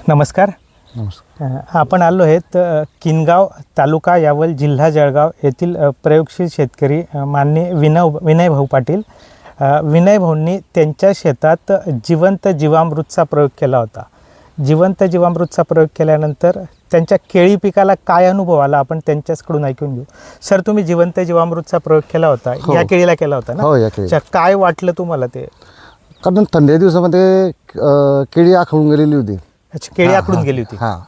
नमस्कार. आपण आलो आहेत किनगाव, तालुका यावल, जिल्हा जळगाव येथील प्रयोगशील शेतकरी माननीय विनय भाऊ पाटील. विनय भाऊंनी त्यांच्या शेतात जिवंत जीवामृतचा प्रयोग केला होता. जिवंत जीवामृतचा प्रयोग केल्यानंतर त्यांच्या केळी पिकाला काय अनुभव आला आपण त्यांच्याकडून ऐकून घेऊ. सर, तुम्ही जिवंत जीवामृतचा प्रयोग केला होता, या केळीला केला होता ना? हो, या केळी. काय वाटलं तुम्हाला ते? कारण थंडी दिवसामध्ये केळी आखळून गेलेली होती. अच्छा, केळी आकडून गेली होती. हां,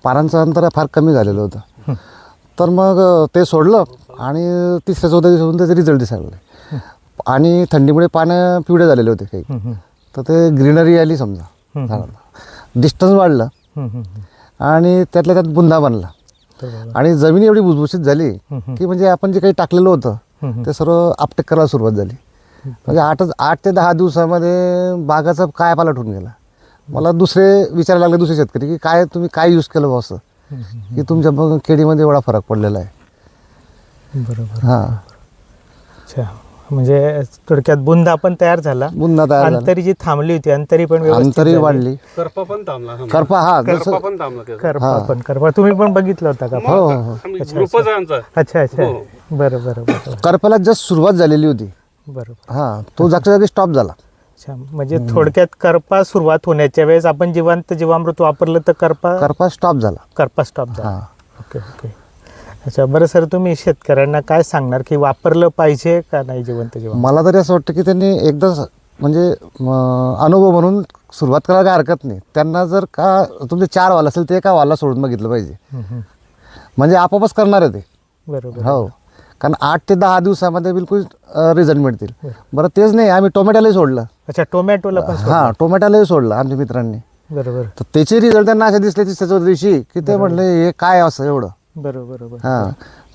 पानांचं अंतर फार कमी झालेलं होतं. तर मग ते सोडलं आणि तिसऱ्या चौथ्या दिवसापासून त्याचे रिझल्ट दिसायला लागले. आणि थंडीमुळे पानं पिवळे झालेले होते काही, तर ते ग्रीनरी आली समजा झाडाला, डिस्टन्स वाढलं आणि त्यातल्या त्यात बुंदा बनला आणि जमीन एवढी भुसभुशीत झाली की म्हणजे आपण जे काही टाकलेलं होतं ते सर्व आपटेक करायला सुरुवात झाली. म्हणजे 8 ते 10 दिवसामध्ये बागाचा काय पालट होऊन गेला. मला दुसरे विचारायला लागले, दुसरे शेतकरी, की काय तुम्ही काय यूज केलं बा असं, की तुमच्या बघ केळीमध्ये एवढा फरक पडलेला आहे. बरोबर. हां, अच्छा, म्हणजे थोडक्यात बुंदा पण तयार झाला, बुंदा तयार झाला, अंतरी जी थांबली होती अंतरी पण व्यवस्थित अंतरी झाली. वाढली, करपा पण थांबला. करपा हा जसं करपा तुम्ही पण बघितलं होता का? हो हो हो. ग्रुपच आहे आमचा. अच्छा अच्छा, बरं बरं बरं करपाला जस्ट सुरुवात झालेली होती. बरोबर. हां, तो जागच्या जागी स्टॉप झाला. अच्छा, म्हणजे थोडक्यात करपा सुरुवात होण्याच्या वेळेस आपण जिवंत जीवामृत वापरलं तर करपा स्टॉप झाला. स्टॉप झाला. हां, ओके ओके. अच्छा, बरं सर, तुम्ही शेतकऱ्यांना काय सांगणार की वापरलं पाहिजे का नाही जिवंत जीवामृत? मला तरी असं वाटतं की त्यांनी एकदा म्हणजे अनुभव म्हणून सुरुवात करायला काय हरकत नाही. त्यांना जर का तुमचे 4 वाल असेल ते एका वाला सोडून बघितलं पाहिजे, म्हणजे आपोआपच करणार आहे ते. बरोबर. हो, कारण 8 ते 10 दिवसामध्ये बिलकुल रिझल्ट मिळतील. बरं, तेच नाही, आम्ही टोमॅटोलाही सोडलं. अच्छा, टोमॅटोला पण सोडलं? हां, टोमॅटोलाही सोडलं आमच्या मित्रांनी. बरोबर. तर त्याचे रिझल्ट त्यांना असे दिसले तिसऱ्या दिवशी की ते म्हटले हे काय असं एवढं. बरोबर बरोबर. हां,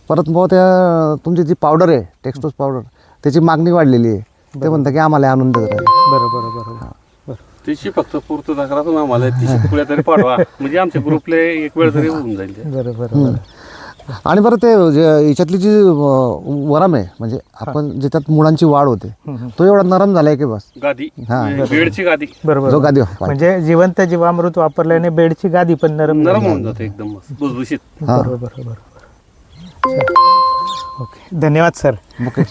परत मग त्या तुमची जी पावडर आहे, टेक्स्टोज पावडर, त्याची मागणी वाढलेली आहे. ते म्हणतात की आम्हाला आणून देत राहील. बरोबर बरोबर. तिची फक्त पूर्तता करा तुम्ही आम्हाला, तिची तुकड्या तरी पाठवा, म्हणजे आमच्या ग्रुपला एक वेळ तरी होऊन जाईल ते. बरोबर. आणि बरं, ते याच्यातली जी वरम आहे, म्हणजे आपण ज्याच्यात मुळांची वाढ होते, तो एवढा नरम झालाय की बस. गादी, हां, बेडची गादी बरोबर. जो गादी म्हणजे जिवंत जीवामृत वापरल्याने बेडची गादी पण नरम होऊन जाते, एकदम भुसभुशीत. बरोबर बरोबर. ओके, धन्यवाद सर. ओके.